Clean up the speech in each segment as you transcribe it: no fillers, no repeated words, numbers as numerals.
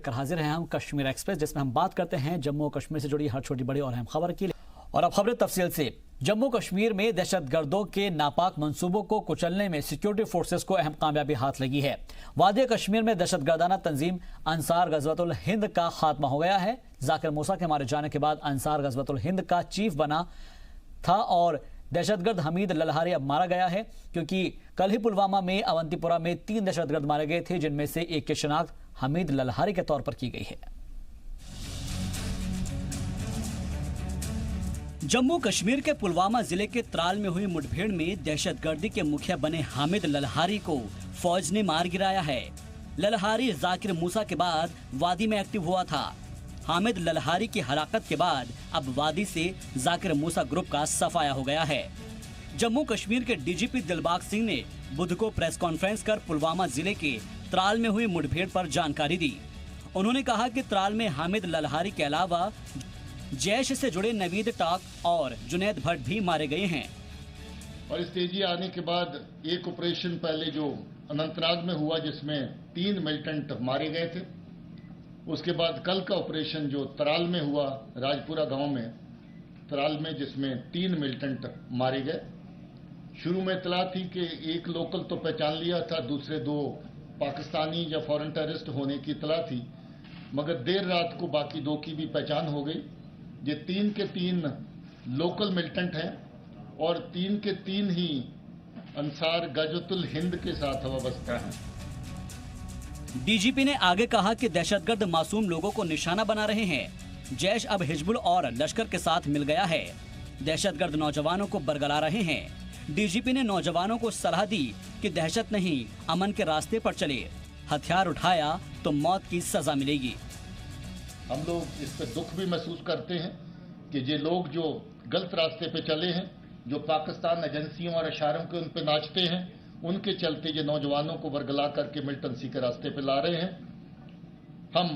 लेकर हाजिर हैं हम कश्मीर एक्सप्रेस, जिसमें हम बात करते हैं जम्मू कश्मीर से जुड़ी हर छोटी बड़ी और अहम खबर की। और अब खबरें तफसील से। जम्मू कश्मीर में दहशतगर्दों के नापाक मंसूबों को कुचलने में सिक्योरिटी फोर्सेस को अहम कामयाबी हाथ लगी है। वादी कश्मीर में दहशतगर्दाना तंजीम अंसार गजवतुल हिंद का खात्मा हो गया है। जाकिर मूसा के मारे जाने के बाद अंसार गजवतुल हिंद का चीफ बना था और दहशतगर्द हमीद ललहारी अब मारा गया है, क्योंकि कल ही पुलवामा में अवंतीपुरा में 3 दहशतगर्द मारे गए थे, जिनमें से एक की शिनाख्त हमीद ललहारी के तौर पर की गई है। जम्मू कश्मीर के पुलवामा जिले के त्राल में हुई मुठभेड़ में दहशतगर्दी के मुखिया बने हामिद ललहारी को फौज ने मार गिराया है। ललहारी जाकिर मूसा के बाद वादी में एक्टिव हुआ था। हामिद ललहारी की हलाकत के बाद अब वादी से जाकिर मूसा ग्रुप का सफाया हो गया है। जम्मू कश्मीर के डीजीपी दिलबाग सिंह ने बुध को प्रेस कॉन्फ्रेंस कर पुलवामा जिले के त्राल में हुई मुठभेड़ पर जानकारी दी। उन्होंने कहा कि त्राल में हामिद ललहारी के अलावा जैश से जुड़े नवीद टाक और जुनैद भट्ट भी मारे गए हैं। और इस तेजी आने के बाद एक ऑपरेशन पहले जो अनंतनाग में हुआ, जिसमें 3 मिलिटेंट मारे गए थे, उसके बाद कल का ऑपरेशन जो त्राल में हुआ, राजपुरा गांव में त्राल में, जिसमें 3 मिलिटेंट मारे गए। शुरू में इतला थी कि एक लोकल तो पहचान लिया था, दूसरे 2 पाकिस्तानी या फॉरेन टेररिस्ट होने की इतला थी, मगर देर रात को बाकी 2 की भी पहचान हो गई। ये 3 के 3 लोकल मिलिटेंट हैं और 3 के 3 ही अंसार गजवतुल हिंद के साथ वाबस्ता हैं। डीजीपी ने आगे कहा कि दहशतगर्द मासूम लोगों को निशाना बना रहे हैं। जैश अब हिजबुल और लश्कर के साथ मिल गया है। दहशतगर्द नौजवानों को बरगला रहे हैं। डीजीपी ने नौजवानों को सलाह दी कि दहशत नहीं, अमन के रास्ते पर चले। हथियार उठाया तो मौत की सजा मिलेगी। हम लोग इस पर दुख भी महसूस करते हैं कि ये लोग जो गलत रास्ते पे चले हैं, जो पाकिस्तान एजेंसियों और इशारों के उन पे नाचते हैं, उनके चलते ये नौजवानों को वर्गला करके मिलिटेंसी के रास्ते पे ला रहे हैं। हम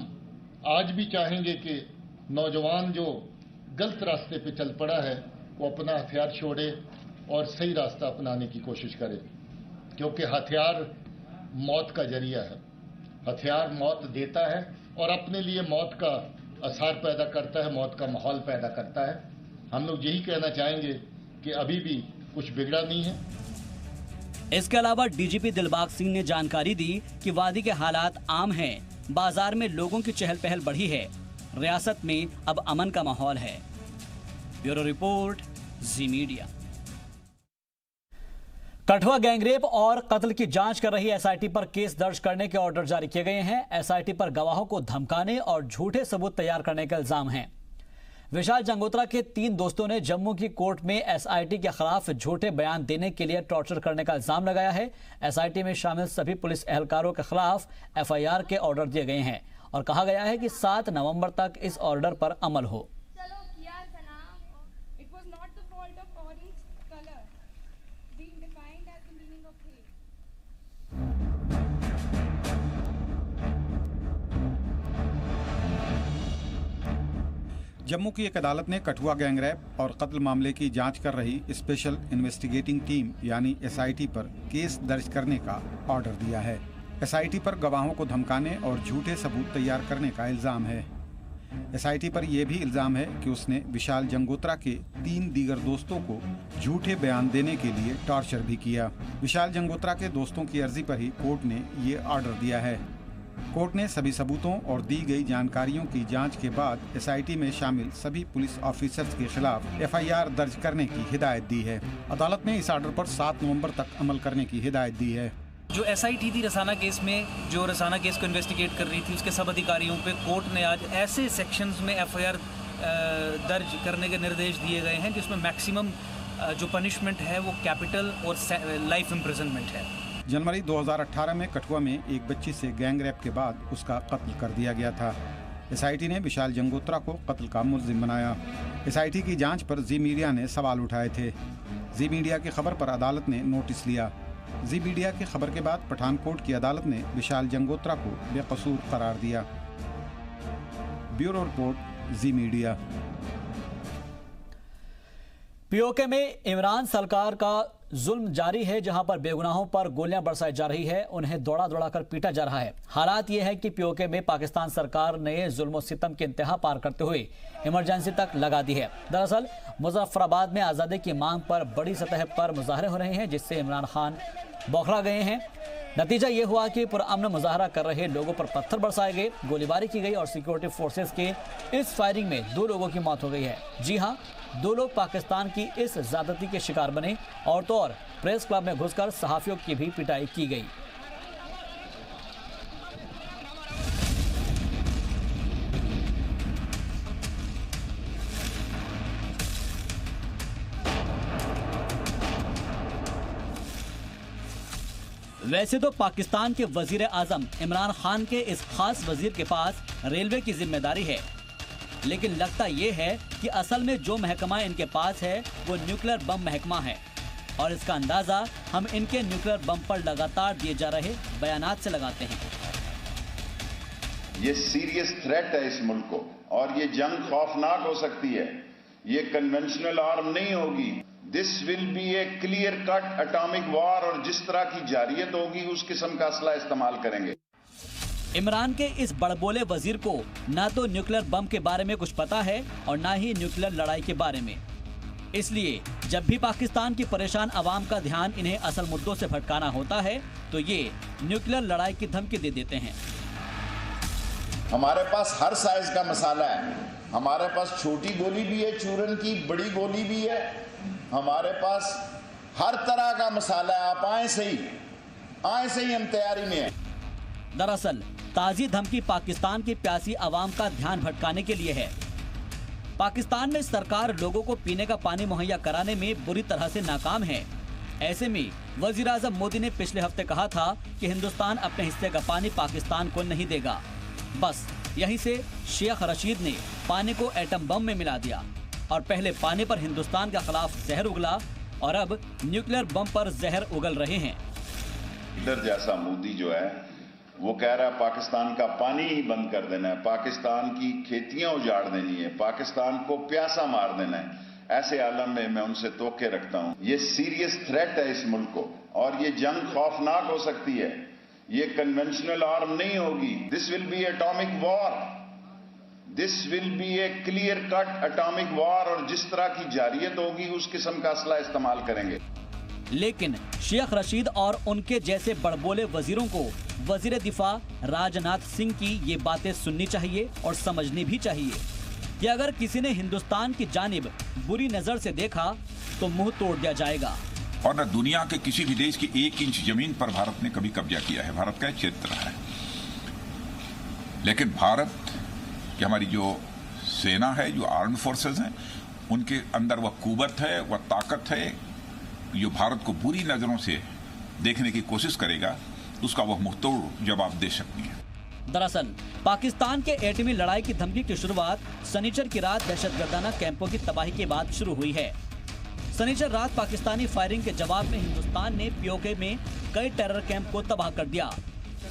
आज भी चाहेंगे कि नौजवान जो गलत रास्ते पे चल पड़ा है वो अपना हथियार छोड़े और सही रास्ता अपनाने की कोशिश करे, क्योंकि हथियार मौत का जरिया है। हथियार मौत देता है और अपने लिए मौत का असर पैदा करता है, मौत का माहौल पैदा करता है। हम लोग यही कहना चाहेंगे कि अभी भी कुछ बिगड़ा नहीं है। इसके अलावा डीजीपी दिलबाग सिंह ने जानकारी दी कि वादी के हालात आम हैं। बाजार में लोगों की चहल पहल बढ़ी है। रियासत में अब अमन का माहौल है। ब्यूरो रिपोर्ट, जी मीडिया। कठुआ गैंगरेप और कत्ल की जांच कर रही एसआईटी पर केस दर्ज करने के ऑर्डर जारी किए गए हैं। एसआईटी पर गवाहों को धमकाने और झूठे सबूत तैयार करने का इल्जाम है। विशाल जंगोत्रा के 3 दोस्तों ने जम्मू की कोर्ट में एसआईटी के खिलाफ झूठे बयान देने के लिए टॉर्चर करने का इल्जाम लगाया है। एसआईटी में शामिल सभी पुलिस एहलकारों के खिलाफ एफआईआर के ऑर्डर दिए गए हैं और कहा गया है कि 7 नवंबर तक इस ऑर्डर पर अमल हो। जम्मू की एक अदालत ने कठुआ गैंगरेप और कत्ल मामले की जांच कर रही स्पेशल इन्वेस्टिगेटिंग टीम यानी एसआईटी पर केस दर्ज करने का ऑर्डर दिया है। एसआईटी पर गवाहों को धमकाने और झूठे सबूत तैयार करने का इल्जाम है। एसआईटी पर यह भी इल्जाम है कि उसने विशाल जंगोत्रा के 3 दीगर दोस्तों को झूठे बयान देने के लिए टॉर्चर भी किया। विशाल जंगोत्रा के दोस्तों की अर्जी पर ही कोर्ट ने ये ऑर्डर दिया है। कोर्ट ने सभी सबूतों और दी गई जानकारियों की जांच के बाद एसआईटी में शामिल सभी पुलिस ऑफिसर्स के खिलाफ एफआईआर दर्ज करने की हिदायत दी है। अदालत ने इस ऑर्डर पर 7 नवंबर तक अमल करने की हिदायत दी है। जो एसआईटी थी रसाना केस में, जो रसाना केस को इन्वेस्टिगेट कर रही थी, उसके सब अधिकारियों पे कोर्ट ने आज ऐसे सेक्शंस में एफआईआर दर्ज करने के निर्देश दिए गए हैं जिसमें मैक्सिमम जो पनिशमेंट है वो कैपिटल और लाइफ इम्प्रिजनमेंट है। जनवरी 2018 में कठुआ में एक बच्ची से गैंग रेप के बाद उसका कत्ल कर दिया गया था। एसआईटी ने विशाल जंगोत्रा को कत्ल का मुल्जिम बनाया। एसआईटी की जांच पर जी मीडिया ने सवाल उठाए थे। जी मीडिया की खबर पर अदालत ने नोटिस लिया। जी मीडिया की खबर के बाद पठानकोट की अदालत ने विशाल जंगोत्रा को बेकसूर करार दिया। ब्यूरो रिपोर्ट, जी मीडिया। पीओके में इमरान सरकार का जुल्म जारी है, जहां पर बेगुनाहों पर गोलियां बरसाई जा रही है, उन्हें दौड़ा दौड़ा कर पीटा जा रहा है। हालात ये है कि पीओके में पाकिस्तान सरकार ने जुल्म सितम की इंतहा पार करते हुए इमरजेंसी तक लगा दी है। दरअसल मुजफ्फराबाद में आज़ादी की मांग पर बड़ी सतह पर मुजाहरे हो रहे हैं, जिससे इमरान खान बौखला गए हैं। नतीजा ये हुआ कि पुरअमन मुजाहरा कर रहे लोगों पर पत्थर बरसाए गए, गोलीबारी की गई और सिक्योरिटी फोर्सेस के इस फायरिंग में 2 लोगों की मौत हो गई है। जी हां, 2 लोग पाकिस्तान की इस ज्यादती के शिकार बने और तो और प्रेस क्लब में घुसकर सहाफियों की भी पिटाई की गई। वैसे तो पाकिस्तान के वजीर आजम इमरान खान के इस खास वजीर के पास रेलवे की जिम्मेदारी है, लेकिन लगता ये है कि असल में जो महकमा इनके पास है वो न्यूक्लियर बम महकमा है, और इसका अंदाजा हम इनके न्यूक्लियर बम पर लगातार दिए जा रहे बयानात से लगाते हैं। ये सीरियस थ्रेट है इस मुल्क को, और ये जंग खौफनाक हो सकती है। ये कन्वेंशनल आर्म नहीं होगी। This will be A clear cut atomic war, और जिस तरह की जारियत होगी उस किस्म का असला इस्तेमाल करेंगे। इमरान के इस बड़बोले वजीर को ना तो न्यूक्लियर बम के बारे में कुछ पता है और ना ही न्यूक्लियर लड़ाई के बारे में। इसलिए जब भी पाकिस्तान की परेशान आवाम का ध्यान इन्हें असल मुद्दों से भटकाना होता है तो ये न्यूक्लियर लड़ाई की धमकी दे देते हैं। हमारे पास हर साइज का मसाला है। हमारे पास छोटी गोली भी है चूरन की, बड़ी गोली भी है। हमारे पास हर तरह का मसाला है। आप आए से ही हम तैयारी में हैं। दरअसल ताजी धमकी पाकिस्तान की प्यासी आवाम का ध्यान भटकाने के लिए है। पाकिस्तान में सरकार लोगों को पीने का पानी मुहैया कराने में बुरी तरह से नाकाम है। ऐसे में वजीर आजम मोदी ने पिछले हफ्ते कहा था कि हिंदुस्तान अपने हिस्से का पानी पाकिस्तान को नहीं देगा। बस यहीं से शेख रशीद ने पानी को एटम बम में मिला दिया और पहले पानी पर हिंदुस्तान के खिलाफ जहर उगला और अब न्यूक्लियर बम पर जहर उगल रहे हैं। लीडर जैसा मोदी जो है वो कह रहा है पाकिस्तान का पानी ही बंद कर देना है, पाकिस्तान की खेतियां उजाड़ देनी है, पाकिस्तान को प्यासा मार देना है। ऐसे आलम में मैं उनसे तोके रखता हूं। ये सीरियस थ्रेट है इस मुल्क को, और ये जंग खौफनाक हो सकती है। ये कन्वेंशनल आर्म नहीं होगी। This will be atomic war. This will be A clear cut atomic war, और जिस तरह की जारियत होगी उस किस्म का असला इस्तेमाल करेंगे। लेकिन शेख रशीद और उनके जैसे बड़बोले वजीरों को वजीर दिफा राजनाथ सिंह की ये बातें सुननी चाहिए और समझनी भी चाहिए कि अगर किसी ने हिंदुस्तान की जानिब बुरी नजर से देखा तो मुंह तोड़ दिया जाएगा। और न दुनिया के किसी भी देश की 1 इंच जमीन पर भारत ने कभी कब्जा किया है। भारत का क्षेत्र है, लेकिन भारत की हमारी जो सेना है, जो आर्म्ड फोर्सेस हैं, उनके अंदर वह कुव्वत है, वह ताकत है जो भारत को बुरी नजरों से देखने की कोशिश करेगा, उसका वह मुंहतोड़ जवाब दे सकती है। दरअसल पाकिस्तान के एटमी लड़ाई की धमकी की शुरुआत शनिचर की रात दहशतगर्दाना कैंपों की तबाही के बाद शुरू हुई है। शनिचर रात पाकिस्तानी फायरिंग के जवाब में हिंदुस्तान ने पीओके में कई टेरर कैंप को तबाह कर दिया।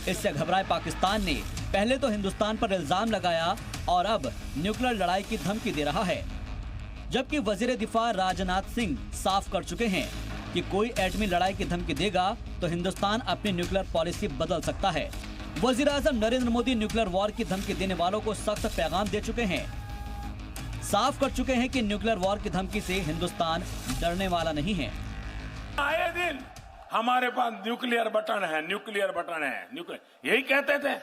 इससे घबराए पाकिस्तान ने पहले तो हिंदुस्तान पर इल्जाम लगाया और अब न्यूक्लियर लड़ाई की धमकी दे रहा है, जबकि वजीर दिफा राजनाथ सिंह साफ कर चुके हैं कि कोई एटमी लड़ाई की धमकी देगा तो हिंदुस्तान अपनी न्यूक्लियर पॉलिसी बदल सकता है। वजीर आजम नरेंद्र मोदी न्यूक्लियर वॉर की धमकी देने वालों को सख्त पैगाम दे चुके हैं, साफ कर चुके हैं कि न्यूक्लियर वॉर की धमकी से हिंदुस्तान डरने वाला नहीं है। आए दिन हमारे पास न्यूक्लियर बटन है, न्यूक्लियर बटन है, न्यूक्लियर, यही कहते थे।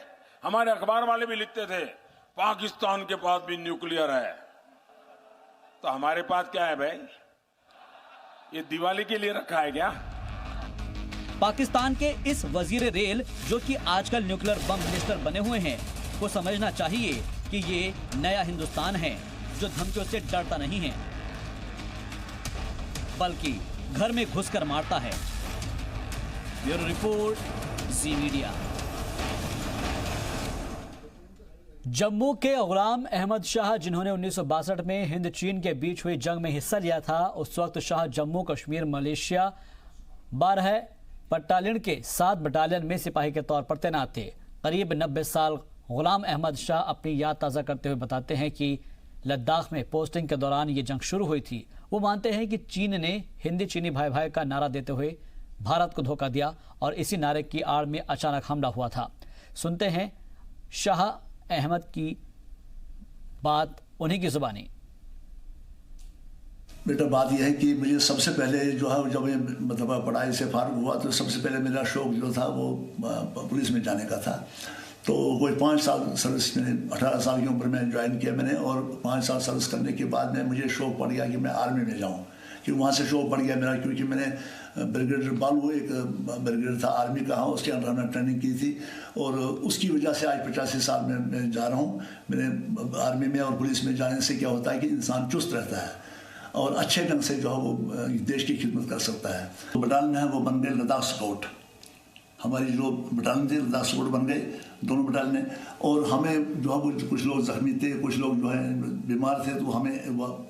हमारे अखबार वाले भी लिखते थे पाकिस्तान के पास भी न्यूक्लियर है। तो हमारे पास क्या है भाई? ये दिवाली के लिए रखा है क्या? पाकिस्तान के इस वजीर रेल, जो कि आजकल न्यूक्लियर बम मिनिस्टर बने हुए हैं, को समझना चाहिए कि ये नया हिंदुस्तान है जो धमकियों से डरता नहीं है, बल्कि घर में घुसकर मारता है। ब्यूरो रिपोर्ट, जी मीडिया। जम्मू के गुलाम अहमद शाह, जिन्होंने 1962 में हिंद चीन के बीच हुई जंग में हिस्सा लिया था, उस वक्त शाह जम्मू कश्मीर मलेशिया 12 बटालियन के 7 बटालियन में सिपाही के तौर पर तैनात थे। करीब 90 साल गुलाम अहमद शाह अपनी याद ताज़ा करते हुए बताते हैं कि लद्दाख में पोस्टिंग के दौरान ये जंग शुरू हुई थी। वो मानते हैं कि चीन ने हिंदी चीनी भाई भाई का नारा देते हुए भारत को धोखा दिया और इसी नारे की आड़ में अचानक हमला हुआ था। सुनते हैं शाह अहमद की बात उन्हीं की जुबानी। बेटा बात यह है कि मुझे सबसे पहले जो है जब मैं मतलब पढ़ाई से फारूक हुआ तो सबसे पहले मेरा शौक जो था वो पुलिस में जाने का था। तो कोई 5 साल सर्विस मैंने 18 साल की उम्र में ज्वाइन किया मैंने, और 5 साल सर्विस करने के बाद में मुझे शौक पड़ गया कि मैं आर्मी में जाऊँ, कि वहाँ से शौक पड़ गया मेरा, क्योंकि मैंने ब्रिगेडियर बालू एक ब्रिगेडियर था आर्मी का, हाँ उसके अंदर हमने ट्रेनिंग की थी, और उसकी वजह से आज 85 साल में मैं जा रहा हूँ। मैंने आर्मी में और पुलिस में जाने से क्या होता है कि इंसान चुस्त रहता है और अच्छे ढंग से जो है वो देश की खिदमत कर सकता है। तो बटालियन है वो बन गए लद्दाख स्काउट, हमारी जो बटालियन थी लद्दाख स्काउट बन गए दोनों बटालियन। और हमें जो है वो कुछ लोग जख्मी थे, कुछ लोग जो है बीमार थे, तो हमें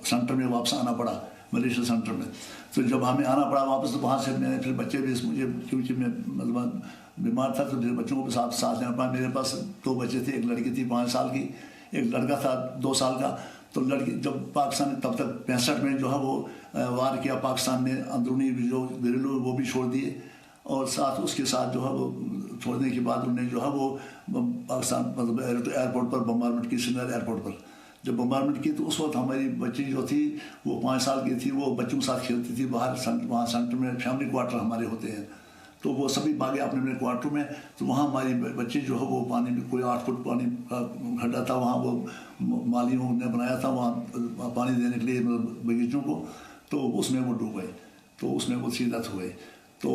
सेंटर में वापस आना पड़ा, मलेशिया सेंटर में। तो जब हमें आना पड़ा वापस, तो वहाँ से मैंने फिर बच्चे भी मुझे, क्योंकि मैं मतलब बीमार था तो मेरे बच्चों को भी साथ लेना पड़ा। मेरे पास 2 बच्चे थे, एक लड़की थी 5 साल की, एक लड़का था 2 साल का। तो लड़की जब पाकिस्तान तब तक 65 में जो है वो वार किया पाकिस्तान ने, अंदरूनी जो घरेलू वो भी छोड़ दिए, और साथ उसके साथ जो है वो छोड़ने के बाद उन्होंने जो है वो पाकिस्तान मतलब एयरपोर्ट पर बम्बारमेंट की, श्रीनगर एयरपोर्ट पर जब बम्बारमेंट की, तो उस वक्त हमारी बच्ची जो थी वो 5 साल की थी, वो बच्चों के साथ खेलती थी बाहर। वहाँ सेंटर में फैमिली क्वार्टर हमारे होते हैं, तो वो सभी भागे अपने अपने क्वार्टर में। तो वहाँ हमारी बच्ची जो है वो पानी में, कोई 8 फुट पानी का खड्डा था, वहाँ वो मालियों ने बनाया था वहाँ पानी देने के लिए मतलब बगीचों को, तो उसमें वो डूब गए, तो उसमें वो सीधत हुए। तो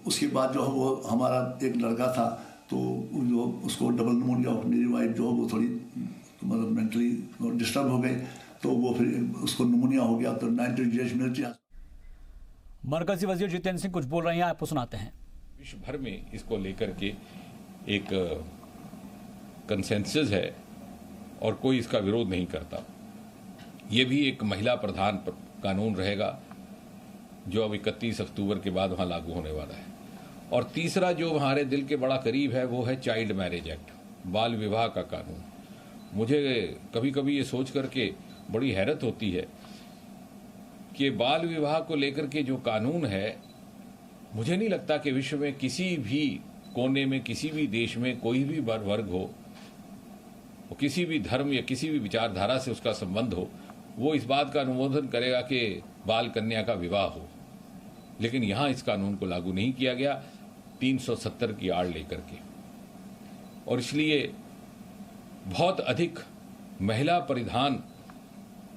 उसके बाद जो है वो हमारा एक लड़का था, तो जो उसको डबल निमोनिया, मेरी वाइफ जो है वो थोड़ी मतलब मेंटली डिस्टर्ब हो गई, तो वो फिर उसको निमोनिया हो गया, तो 90 डेज मिलिट्री। मरकजी वजीर जितेंद्र सिंह कुछ बोल रहे हैं, आपको सुनाते हैं। विश्व भर में इसको लेकर के एक कंसेंसस है और कोई इसका विरोध नहीं करता। ये भी एक महिला प्रधान कानून रहेगा जो अब 31 अक्टूबर के बाद वहाँ लागू होने वाला है। और तीसरा जो हमारे दिल के बड़ा करीब है वो है चाइल्ड मैरिज एक्ट, बाल विवाह का कानून। मुझे कभी कभी ये सोच करके बड़ी हैरत होती है कि बाल विवाह को लेकर के जो कानून है, मुझे नहीं लगता कि विश्व में किसी भी कोने में, किसी भी देश में कोई भी वर्ग हो, किसी भी धर्म या किसी भी विचारधारा से उसका संबंध हो, वो इस बात का अनुमोदन करेगा कि बाल कन्या का विवाह हो। लेकिन यहाँ इस कानून को लागू नहीं किया गया 370 की आड़ लेकर के, और इसलिए बहुत अधिक महिला परिधान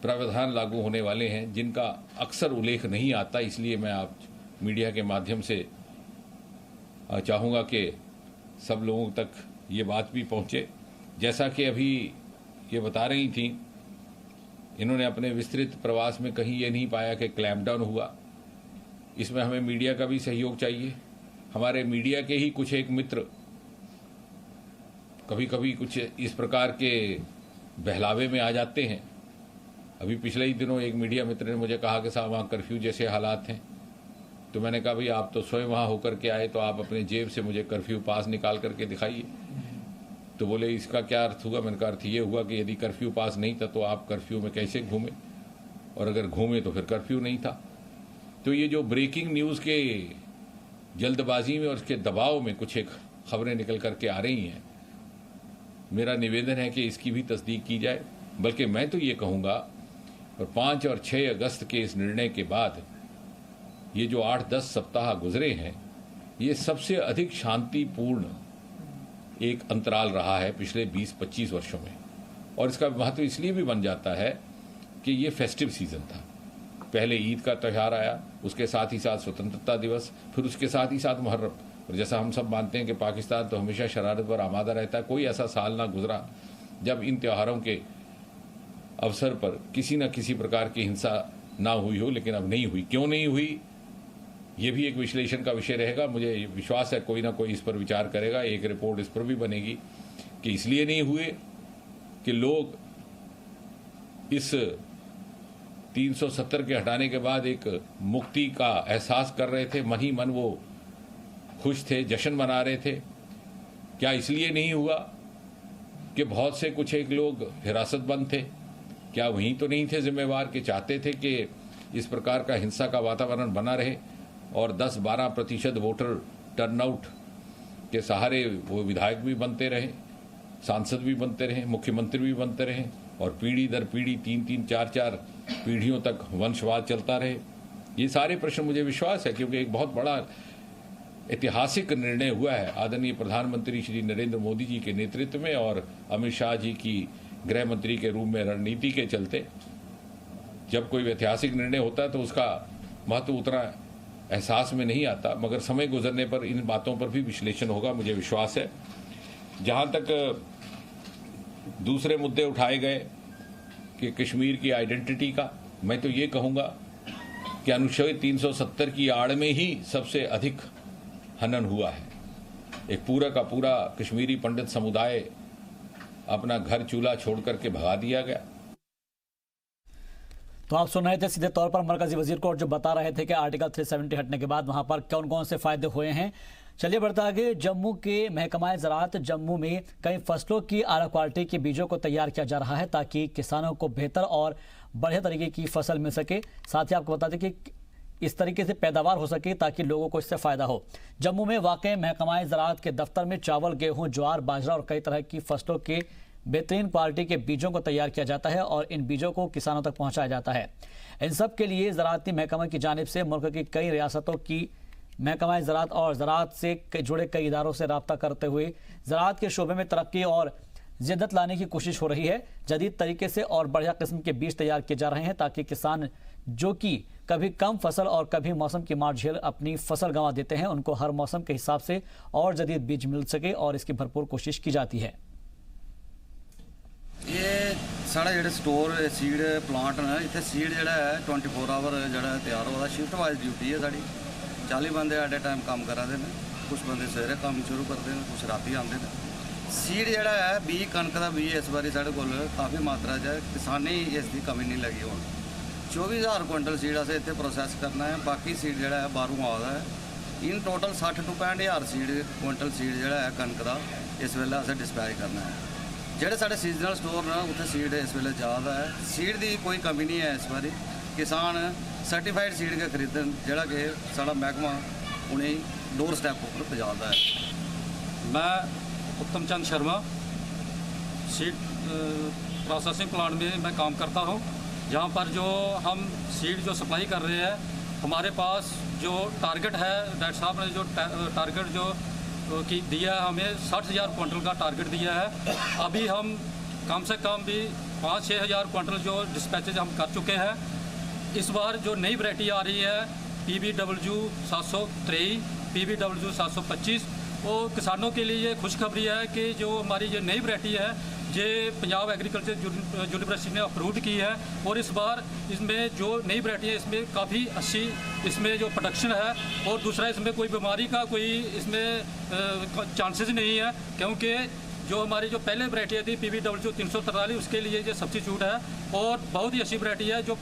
प्रावधान लागू होने वाले हैं जिनका अक्सर उल्लेख नहीं आता। इसलिए मैं आप मीडिया के माध्यम से चाहूँगा कि सब लोगों तक ये बात भी पहुँचे। जैसा कि अभी ये बता रही थी, इन्होंने अपने विस्तृत प्रवास में कहीं ये नहीं पाया कि क्लैम्पडाउन हुआ। इसमें हमें मीडिया का भी सहयोग चाहिए। हमारे मीडिया के ही कुछ एक मित्र कभी कभी कुछ इस प्रकार के बहलावे में आ जाते हैं। अभी पिछले ही दिनों एक मीडिया मित्र ने मुझे कहा कि साहब वहाँ कर्फ्यू जैसे हालात हैं। तो मैंने कहा भाई आप तो स्वयं वहाँ होकर के आए, तो आप अपने जेब से मुझे कर्फ्यू पास निकाल करके दिखाइए। तो बोले इसका क्या अर्थ हुआ? मैंने कहा अर्थ ये हुआ कि यदि कर्फ्यू पास नहीं था तो आप कर्फ्यू में कैसे घूमे, और अगर घूमे तो फिर कर्फ्यू नहीं था। तो ये जो ब्रेकिंग न्यूज़ के जल्दबाजी में और उसके दबाव में कुछ एक खबरें निकल करके आ रही हैं, मेरा निवेदन है कि इसकी भी तस्दीक की जाए। बल्कि मैं तो ये कहूँगा, और 5 और 6 अगस्त के इस निर्णय के बाद ये जो 8-10 सप्ताह गुजरे हैं, ये सबसे अधिक शांतिपूर्ण एक अंतराल रहा है पिछले 20-25 वर्षों में। और इसका महत्व इसलिए भी बन जाता है कि ये फेस्टिव सीजन था। पहले ईद का त्यौहार आया, उसके साथ ही साथ स्वतंत्रता दिवस, फिर उसके साथ ही साथ मुहर्रम। और जैसा हम सब मानते हैं कि पाकिस्तान तो हमेशा शरारत पर आमादा रहता है, कोई ऐसा साल ना गुजरा जब इन त्योहारों के अवसर पर किसी न किसी प्रकार की हिंसा ना हुई हो। लेकिन अब नहीं हुई। क्यों नहीं हुई, ये भी एक विश्लेषण का विषय रहेगा। मुझे विश्वास है कोई ना कोई इस पर विचार करेगा, एक रिपोर्ट इस पर भी बनेगी कि इसलिए नहीं हुए कि लोग इस 370 के हटाने के बाद एक मुक्ति का एहसास कर रहे थे, मन ही मन वो खुश थे, जश्न मना रहे थे। क्या इसलिए नहीं हुआ कि बहुत से कुछ एक लोग हिरासत बंद थे? क्या वहीं तो नहीं थे जिम्मेवार कि चाहते थे कि इस प्रकार का हिंसा का वातावरण बना रहे और 10-12% वोटर टर्नआउट के सहारे वो विधायक भी बनते रहे, सांसद भी बनते रहे, मुख्यमंत्री भी बनते रहे और पीढ़ी दर पीढ़ी 3-3, 4-4 पीढ़ियों तक वंशवाद चलता रहे। ये सारे प्रश्न मुझे विश्वास है क्योंकि एक बहुत बड़ा ऐतिहासिक निर्णय हुआ है आदरणीय प्रधानमंत्री श्री नरेंद्र मोदी जी के नेतृत्व में और अमित शाह जी की गृह मंत्री के रूप में रणनीति के चलते। जब कोई ऐतिहासिक निर्णय होता है तो उसका महत्व उतना एहसास में नहीं आता, मगर समय गुजरने पर इन बातों पर भी विश्लेषण होगा, मुझे विश्वास है। जहां तक दूसरे मुद्दे उठाए गए कि कश्मीर की आइडेंटिटी का, मैं तो ये कहूंगा कि अनुच्छेद 370 की आड़ में ही सबसे अधिक हनन हुआ है। एक पूरा का पूरा कश्मीरी पंडित समुदाय अपना घर चूल्हा छोड़ करके भगा दिया गया। तो आप सुन रहे थे सीधे तौर पर मरकजी वजीर को, जो बता रहे थे कि आर्टिकल 370 हटने के बाद वहां पर कौन कौन से फायदे हुए हैं। चलिए बढ़ता आगे। जम्मू के महकमा ज़राअत जम्मू में कई फसलों की आला क्वालिटी के बीजों को तैयार किया जा रहा है ताकि किसानों को बेहतर और बढ़िया तरीके की फसल मिल सके। साथ ही आपको बता दें कि इस तरीके से पैदावार हो सके ताकि लोगों को इससे फायदा हो। जम्मू में वाक़ई महकमा ज़राअत के दफ्तर में चावल, गेहूं, ज्वार, बाजरा और कई तरह की फसलों के बेहतरीन क्वालिटी के बीजों को तैयार किया जाता है और इन बीजों को किसानों तक पहुंचाया जाता है। इन सब के लिए ज़राअती महकमा की जानिब से मुल्क की कई रियासतों की महकमा ज़राअत और ज़राअत से जुड़े कई इदारों से रब्ता करते हुए ज़राअत के शोबे में तरक्की और जिद्दत लाने की कोशिश हो रही है। जदीद तरीके से और बढ़िया किस्म के बीज तैयार किए जा रहे हैं ताकि किसान जो कि कभी कम फसल और कभी मौसम की मार झेल अपनी फसल गंवा देते हैं, उनको हर मौसम के हिसाब से और जदीद बीज मिल सके और इसकी भरपूर कोशिश की जाती है। ये साढ़ा जो स्टोर सीड प्लांट ने इतने सीड जोड़ा है 24 आवर जो तैयार होता। शिफ्ट वाइज ड्यूटी है साड़ी। 40 बंदे एट ए टाइम काम करा दे, कुछ बंदे सवेरे काम शुरू करते हैं, कुछ राती आते हैं। सीड जोड़ा है बीज कणक का बीज इस बार साढ़े को काफ़ी मात्रा च किसानी इसकी कमी नहीं लगी। हूँ 24,000 कुंटल सीड असें इतने प्रोसैस करना है। बाकी सीड जोड़ा है बाहरों आ रहा है। In total 60 to 65,000 seed quintal seed जोड़ा है कणक का इस वेले असें डिस्पैच करना है। ਜਿਹੜੇ ਸਾਡੇ ਸੀਜ਼ਨਲ ਸਟੋਰ ਨੇ ਉੱਥੇ ਸੀਡ ਇਸ ਵੇਲੇ ਜ਼ਿਆਦਾ ਹੈ। ਸੀਡ ਦੀ ਕੋਈ ਕਮੀ ਨਹੀਂ ਹੈ ਇਸ ਵਾਰੀ। ਕਿਸਾਨ ਸਰਟੀਫਾਈਡ ਸੀਡ ਕੇ ਖਰੀਦਣ ਜਿਹੜਾ ਕਿ ਸਾਡਾ ਮਹਿਕਮਾ उन्हें डोर स्टेप पर पहुँचाता है। मैं उत्तम Chand Sharma seed processing plant में मैं काम करता हूँ, जहाँ पर जो हम सीड जो सप्लाई कर रहे हैं, हमारे पास जो टारगेट है, डॉक्टर साहब ने जो टारगेट जो कि दिया है हमें 60,000 क्विंटल का टारगेट दिया है। अभी हम कम से कम भी 5-6 हज़ार क्विंटल जो डिस्पैचेज हम कर चुके हैं। इस बार जो नई वैरायटी आ रही है PBW 723, PBW 725, वो किसानों के लिए ये खुशखबरी है कि जो हमारी ये नई वैरायटी है ये पंजाब एग्रीकल्चर यूनिवर्सिटी ने अप्रूव की है। और इस बार इसमें जो नई वैरायटी है इसमें काफ़ी अच्छी इसमें जो प्रोडक्शन है, और दूसरा इसमें कोई बीमारी का कोई इसमें चांसेस नहीं है, क्योंकि जो हमारी जो पहले वैरायटी थी PBW 343 उसके लिए ये सब्स्टिट्यूट है और बहुत ही अच्छी वैरायटी है। जो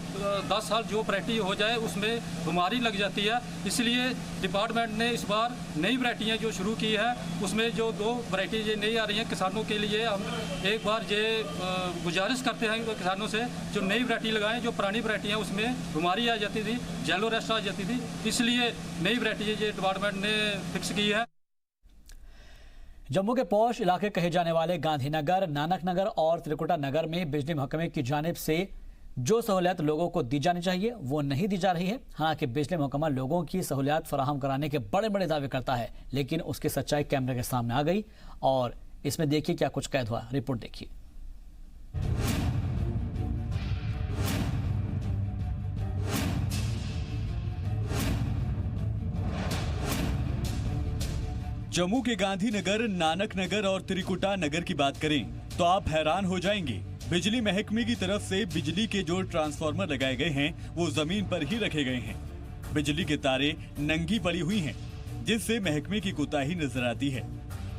10 साल जो वैरायटी हो जाए उसमें बीमारी लग जाती है, इसलिए डिपार्टमेंट ने इस बार नई वैरायटियाँ जो शुरू की है उसमें जो 2 वैरायटी ये नई आ रही हैं किसानों के लिए। हम एक बार ये गुजारिश करते हैं किसानों से जो नई वैरायटी लगाएं। जो पुरानी वैरायटी हैं उसमें बीमारी आ जाती थी, येलो रस्ट आ जाती थी, इसलिए नई वैरायटी ये डिपार्टमेंट ने फिक्स की है। जम्मू के पौष इलाके कहे जाने वाले गांधीनगर, नानक नगर और त्रिकुटा नगर में बिजली महकमे की जानिब से जो सहूलियत लोगों को दी जानी चाहिए वो नहीं दी जा रही है। हालांकि बिजली महकमा लोगों की सहूलियत फराहम कराने के बड़े बड़े दावे करता है, लेकिन उसकी सच्चाई कैमरे के सामने आ गई और इसमें देखिए क्या कुछ कैद हुआ। रिपोर्ट देखिए। जम्मू के गांधीनगर, नानक नगर और त्रिकुटा नगर की बात करें तो आप हैरान हो जाएंगे। बिजली महकमे की तरफ से बिजली के जो ट्रांसफार्मर लगाए गए हैं वो जमीन पर ही रखे गए हैं। बिजली के तारे नंगी पड़ी हुई हैं, जिससे महकमे की कोताही नजर आती है।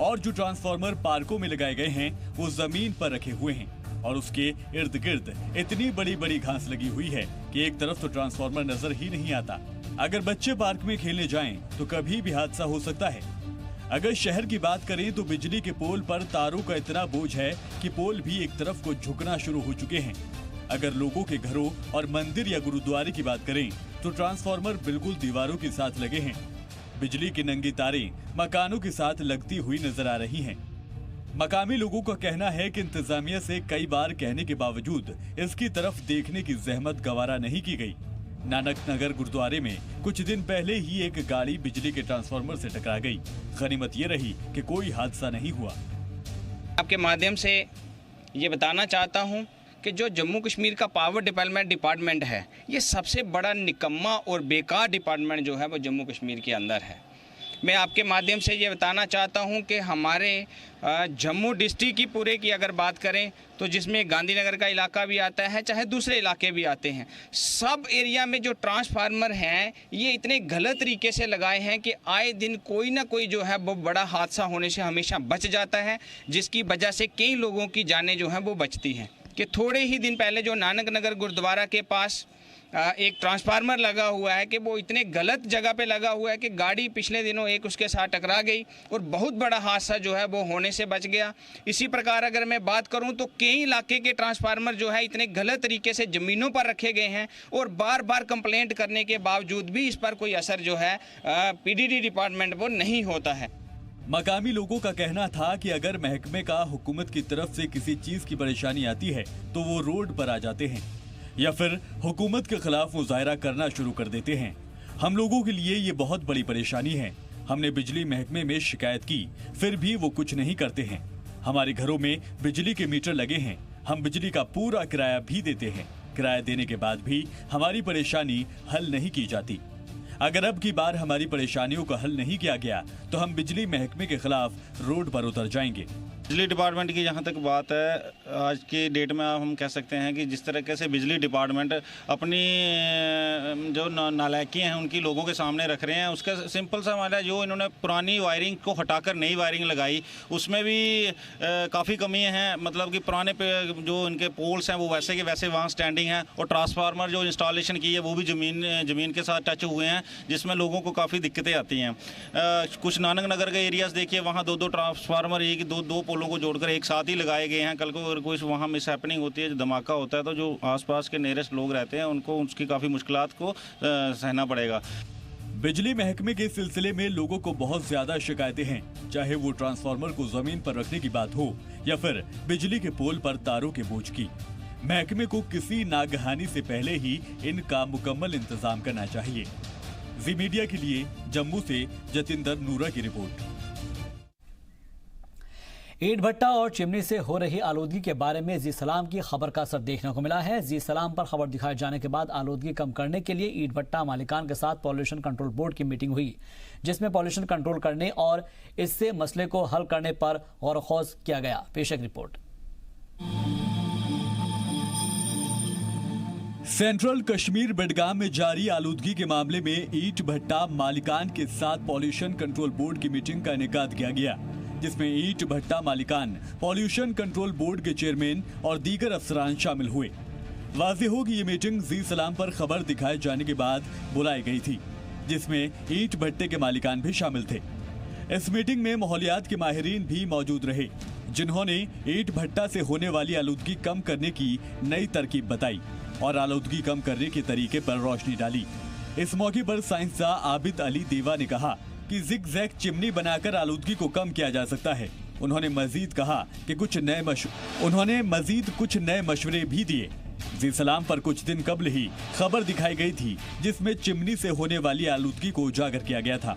और जो ट्रांसफार्मर पार्कों में लगाए गए हैं वो जमीन पर रखे हुए हैं और उसके इर्द गिर्द इतनी बड़ी बड़ी घास लगी हुई है कि एक तरफ तो ट्रांसफार्मर नजर ही नहीं आता। अगर बच्चे पार्क में खेलने जाएं तो कभी भी हादसा हो सकता है। अगर शहर की बात करें तो बिजली के पोल पर तारों का इतना बोझ है कि पोल भी एक तरफ को झुकना शुरू हो चुके हैं। अगर लोगों के घरों और मंदिर या गुरुद्वारे की बात करें तो ट्रांसफार्मर बिल्कुल दीवारों के साथ लगे हैं। बिजली की नंगी तारें मकानों के साथ लगती हुई नजर आ रही हैं। मकामी लोगों का कहना है कि इंतजामिया से कई बार कहने के बावजूद इसकी तरफ देखने की जहमत गवारा नहीं की गई। नानक नगर गुरुद्वारे में कुछ दिन पहले ही एक गाड़ी बिजली के ट्रांसफार्मर से टकरा गई। गनीमत ये रही कि कोई हादसा नहीं हुआ। आपके माध्यम से ये बताना चाहता हूँ कि जो जम्मू कश्मीर का पावर डेवलपमेंट डिपार्टमेंट है, ये सबसे बड़ा निकम्मा और बेकार डिपार्टमेंट जो है वो जम्मू कश्मीर के अंदर है। मैं आपके माध्यम से ये बताना चाहता हूँ कि हमारे जम्मू डिस्ट्रिक्ट की पूरे की अगर बात करें तो जिसमें गांधीनगर का इलाका भी आता है, चाहे दूसरे इलाके भी आते हैं, सब एरिया में जो ट्रांसफार्मर हैं ये इतने गलत तरीके से लगाए हैं कि आए दिन कोई ना कोई जो है वो बड़ा हादसा होने से हमेशा बच जाता है, जिसकी वजह से कई लोगों की जानें जो हैं वो बचती हैं। कि थोड़े ही दिन पहले जो नानक नगर गुरुद्वारा के पास एक ट्रांसफार्मर लगा हुआ है कि वो इतने गलत जगह पे लगा हुआ है कि गाड़ी पिछले दिनों एक उसके साथ टकरा गई और बहुत बड़ा हादसा जो है वो होने से बच गया। इसी प्रकार अगर मैं बात करूं तो कई इलाके के ट्रांसफार्मर जो है इतने गलत तरीके से ज़मीनों पर रखे गए हैं और बार बार कंप्लेंट करने के बावजूद भी इस पर कोई असर जो है PDD डिपार्टमेंट वो नहीं होता है। मकामी लोगों का कहना था कि अगर महकमे का हुकूमत की तरफ से किसी चीज की परेशानी आती है तो वो रोड पर आ जाते हैं या फिर हुकूमत के खिलाफ मुजाहरा करना शुरू कर देते हैं। हम लोगों के लिए ये बहुत बड़ी परेशानी है। हमने बिजली महकमे में शिकायत की, फिर भी वो कुछ नहीं करते हैं। हमारे घरों में बिजली के मीटर लगे हैं, हम बिजली का पूरा किराया भी देते हैं। किराया देने के बाद भी हमारी परेशानी हल नहीं की जाती। अगर अब की बार हमारी परेशानियों का हल नहीं किया गया तो हम बिजली महकमे के खिलाफ रोड पर उतर जाएंगे। बिजली डिपार्टमेंट की जहाँ तक बात है, आज की डेट में हम कह सकते हैं कि जिस तरीके से बिजली डिपार्टमेंट अपनी जो नालायकी हैं उनकी लोगों के सामने रख रहे हैं, उसका सिंपल सा हमारा जो इन्होंने पुरानी वायरिंग को हटाकर नई वायरिंग लगाई उसमें भी काफ़ी कमी है। मतलब कि पुराने पे जो इनके पोल्स हैं वो वैसे के वैसे वहाँ स्टैंडिंग हैं और ट्रांसफार्मर जो इंस्टॉलेशन की है वो भी ज़मीन के साथ टच हुए हैं, जिसमें लोगों को काफ़ी दिक्कतें आती हैं। कुछ नानक नगर के एरियाज़ देखिए, वहाँ दो ट्रांसफार्मर एक दो पोलों को जोड़कर एक साथ ही लगाए गए हैं। कल को अगर कोई वहाँ मिस हैपनिंग होती है, धमाका होता है, तो जो आसपास के नियरेस्ट लोग रहते हैं उनको उसकी काफ़ी मुश्किलात को सहना पड़ेगा। बिजली महकमे के सिलसिले में लोगों को बहुत ज्यादा शिकायतें हैं, चाहे वो ट्रांसफार्मर को जमीन पर रखने की बात हो या फिर बिजली के पोल पर तारों के बोझ की। महकमे को किसी नागहानी से पहले ही इनका मुकम्मल इंतजाम करना चाहिए। जी मीडिया के लिए जम्मू से जतिंदर नूरा की रिपोर्ट। ईंट भट्टा और चिमनी से हो रही आलूदगी के बारे में जी सलाम की खबर का असर देखने को मिला है। जी सलाम पर खबर दिखाए जाने के बाद आलूदगी कम करने के लिए ईंट भट्टा मालिकान के साथ पॉल्यूशन कंट्रोल बोर्ड की मीटिंग हुई, जिसमें पॉल्यूशन कंट्रोल करने और इससे मसले को हल करने पर गौर खोज किया गया। पेश एक रिपोर्ट। सेंट्रल कश्मीर बेडगाम में जारी आलूदगी के मामले में ईंट भट्टा मालिकान के साथ पॉल्यूशन कंट्रोल बोर्ड की मीटिंग का इनेकाद किया गया, जिसमें ईंट भट्टा मालिकान, पॉल्यूशन कंट्रोल बोर्ड के चेयरमैन और दीगर अफसरान शामिल हुए। वाज़ेह हो कि ये मीटिंग जी सलाम पर खबर दिखाए जाने के बाद बुलाई गई थी, जिसमें ईंट भट्टे के मालिकान भी शामिल थे। इस मीटिंग में माहौलियात के माहिरीन भी मौजूद रहे, जिन्होंने ईंट भट्टा से होने वाली आलूदगी कम करने की नई तरकीब बताई और आलूदगी कम करने के तरीके पर रोशनी डाली। इस मौके पर साइंसदां आबिद अली देवा ने कहा कि जिग-जैग चिमनी बनाकर आलूदगी को कम किया जा सकता है। उन्होंने मजीद कहा कि कुछ नए मशवरे भी दिए। जी सलाम पर कुछ दिन कबल ही खबर दिखाई गई थी, जिसमें चिमनी से होने वाली आलूदगी को उजागर किया गया था।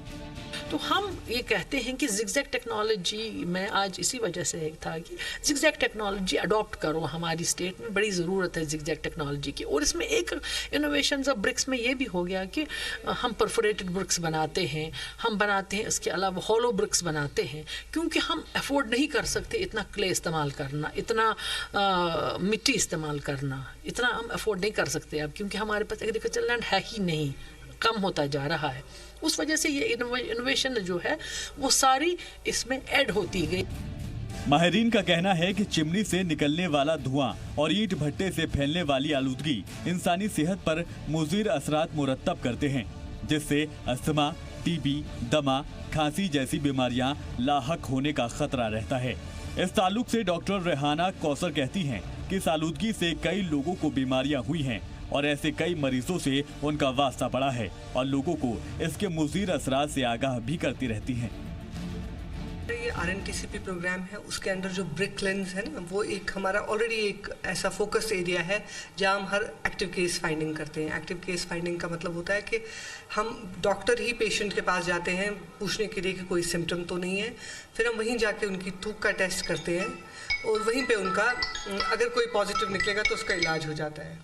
तो हम ये कहते हैं कि जिगजैग टेक्नोलॉजी में आज इसी वजह से था कि जिगजैग टेक्नोलॉजी अडॉप्ट करो। हमारी स्टेट में बड़ी ज़रूरत है जिगजैग टेक्नोलॉजी की। और इसमें एक इनोवेशन ऑफ ब्रिक्स में ये भी हो गया कि हम परफोरेटेड ब्रिक्स बनाते हैं, हम बनाते हैं, इसके अलावा हॉलो ब्रिक्स बनाते हैं, क्योंकि हम अफोर्ड नहीं कर सकते इतना क्ले इस्तेमाल करना, इतना मिट्टी इस्तेमाल करना, इतना हम अफोर्ड नहीं कर सकते अब, क्योंकि हमारे पास एग्रीकल्चर लैंड है ही नहीं, कम होता जा रहा है। उस वजह से ये इनोवेशन जो है वो सारी इसमें ऐड होती गई। माहिरीन का कहना है कि चिमनी से निकलने वाला धुआं और ईंट भट्टे से फैलने वाली आलूदगी इंसानी सेहत पर मुज़िर असरात मुरतब करते हैं, जिससे अस्थमा, टीबी, दमा, खांसी जैसी बीमारियां लाहक होने का खतरा रहता है। इस ताल्लुक से डॉक्टर रेहाना कौसर कहती हैं कि इस आलूदगी से कई लोगों को बीमारियां हुई हैं और ऐसे कई मरीजों से उनका वास्ता पड़ा है और लोगों को इसके मुज़ीर असरात से आगाह भी करती रहती हैं। ये RNTCP प्रोग्राम है, उसके अंदर जो ब्रिक लेंस है ना, वो एक हमारा ऑलरेडी एक ऐसा फोकस एरिया है जहाँ हम हर एक्टिव केस फाइंडिंग करते हैं। एक्टिव केस फाइंडिंग का मतलब होता है कि हम डॉक्टर ही पेशेंट के पास जाते हैं पूछने के लिए कि कोई सिम्टम तो नहीं है, फिर हम वहीं जाके उनकी थूक का टेस्ट करते हैं और वहीं पे उनका अगर कोई पॉजिटिव निकलेगा तो उसका इलाज हो जाता है।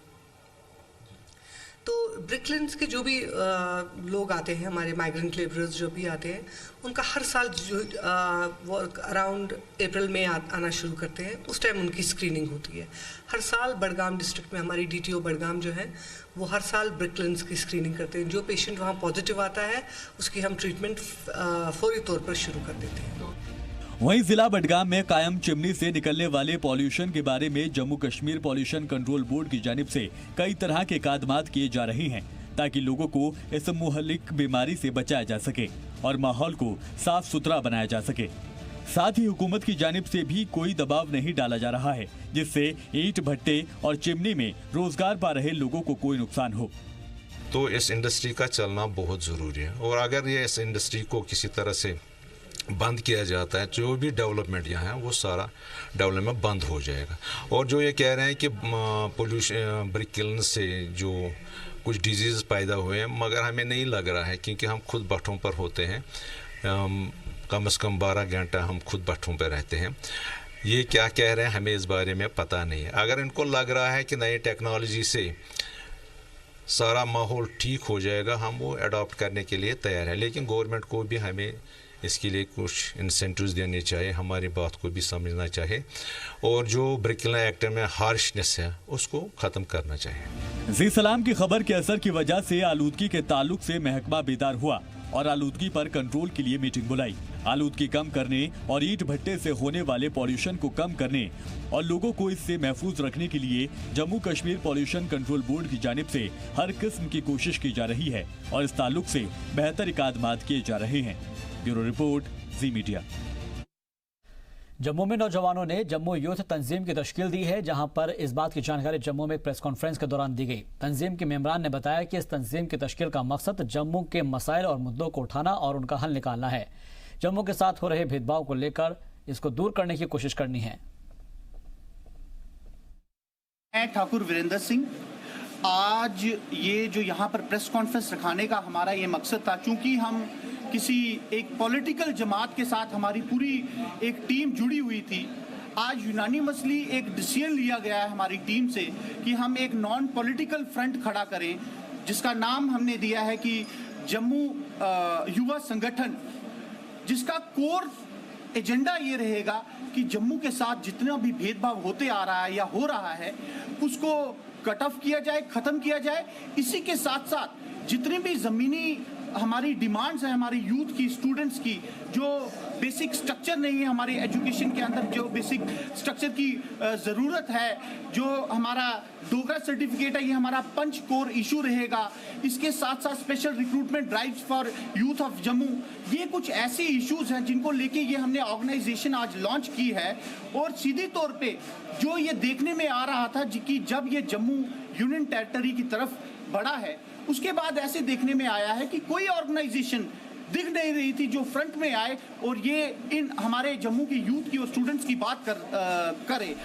तो ब्रिकलेंस के जो भी लोग आते हैं, हमारे माइग्रेंट लेबरर्स जो भी आते हैं, उनका हर साल जो वो अराउंड अप्रैल में आना शुरू करते हैं, उस टाइम उनकी स्क्रीनिंग होती है। हर साल बडगाम डिस्ट्रिक्ट में हमारी DTO बडगाम जो है वो हर साल ब्रिकलेंस की स्क्रीनिंग करते हैं। जो पेशेंट वहाँ पॉजिटिव आता है उसकी हम ट्रीटमेंट फौरी तौर पर शुरू कर देते हैं। वहीं जिला बडगाम में कायम चिमनी से निकलने वाले पॉल्यूशन के बारे में Jammu Kashmir pollution control board की जानिब से कई तरह के इक़दामात किए जा रहे हैं ताकि लोगों को इस मुहल्लिक बीमारी से बचाया जा सके और माहौल को साफ सुथरा बनाया जा सके। साथ ही हुकूमत की जानिब से भी कोई दबाव नहीं डाला जा रहा है जिससे ईंट भट्टे और चिमनी में रोजगार पा रहे लोगों को कोई नुकसान हो। तो इस इंडस्ट्री का चलना बहुत ज़रूरी है और अगर ये इस इंडस्ट्री को किसी तरह से बंद किया जाता है, जो भी डेवलपमेंट यहाँ है वो सारा डेवलपमेंट बंद हो जाएगा। और जो ये कह रहे हैं कि पोल्यूशन ब्रिक किल्न से जो कुछ डिजीज़ पैदा हुए हैं, मगर हमें नहीं लग रहा है क्योंकि हम खुद भट्ठों पर होते हैं, कम से कम 12 घंटा हम खुद भट्ठों पर रहते हैं। ये क्या कह रहे हैं हमें इस बारे में पता नहीं है। अगर इनको लग रहा है कि नई टेक्नोलॉजी से सारा माहौल ठीक हो जाएगा, हम वो अडॉप्ट करने के लिए तैयार है, लेकिन गवर्नमेंट को भी हमें इसके लिए कुछ इंसेंटिव्स देने चाहिए, हमारी बात को भी समझना चाहिए और जो ब्रिकलिन एक्ट में हार्शनेस है उसको ख़त्म करना चाहिए। जी सलाम की खबर के असर की वजह से आलूदगी के ताल्लुक से महकमा बेदार हुआ और आलूदगी पर कंट्रोल के लिए मीटिंग बुलाई। आलूदगी कम करने और ईंट भट्टे से होने वाले पॉल्यूशन को कम करने और लोगों को इससे महफूज रखने के लिए Jammu Kashmir pollution control board की जानिब से हर किस्म की कोशिश की जा रही है और इस ताल्लुक से बेहतर इक़दामात किए जा रहे हैं। ब्यूरो रिपोर्ट, जी मीडिया। जम्मू में नौजवानों ने जम्मू यूथ तंजीम की तश्कील दी है, जहां पर इस बात की जानकारी जम्मू में प्रेस कॉन्फ्रेंस के दौरान दी गई। तंजीम के मेंबरान ने बताया कि इस तंजीम की तश्कील का मकसद जम्मू के मसाइल और मुद्दों को उठाना और उनका हल निकालना है। जम्मू के साथ हो रहे भेदभाव को लेकर इसको दूर करने की कोशिश करनी है। ठाकुर वीरेंद्र सिंह, आज ये जो यहाँ पर प्रेस कॉन्फ्रेंस रखाने का हमारा ये मकसद था, चूंकि हम किसी एक पॉलिटिकल जमात के साथ हमारी पूरी एक टीम जुड़ी हुई थी, आज यूनानिमसली एक डिसीजन लिया गया है हमारी टीम से कि हम एक नॉन पॉलिटिकल फ्रंट खड़ा करें, जिसका नाम हमने दिया है कि जम्मू युवा संगठन, जिसका कोर एजेंडा ये रहेगा कि जम्मू के साथ जितना भी भेदभाव होते आ रहा है या हो रहा है उसको कट ऑफ किया जाए, ख़त्म किया जाए। इसी के साथ साथ जितनी भी ज़मीनी हमारी डिमांड्स हैं हमारी यूथ की, स्टूडेंट्स की, जो बेसिक स्ट्रक्चर नहीं है हमारे एजुकेशन के अंदर, जो बेसिक स्ट्रक्चर की ज़रूरत है, जो हमारा डोगरा सर्टिफिकेट है, ये हमारा पंच कोर इशू रहेगा। इसके साथ साथ special recruitment drives for youth of Jammu, ये कुछ ऐसे इश्यूज हैं जिनको लेके ये हमने ऑर्गेनाइजेशन आज लॉन्च की है। और सीधी तौर पे जो ये देखने में आ रहा था कि जब ये जम्मू यूनियन टेरिटरी की तरफ बढ़ा है, उसके बाद ऐसे देखने में आया है कि कोई ऑर्गेनाइजेशन दिख नहीं रही थी जो फ्रंट में आए और ये इन हमारे जम्मू के यूथ की और स्टूडेंट्स की बात करे।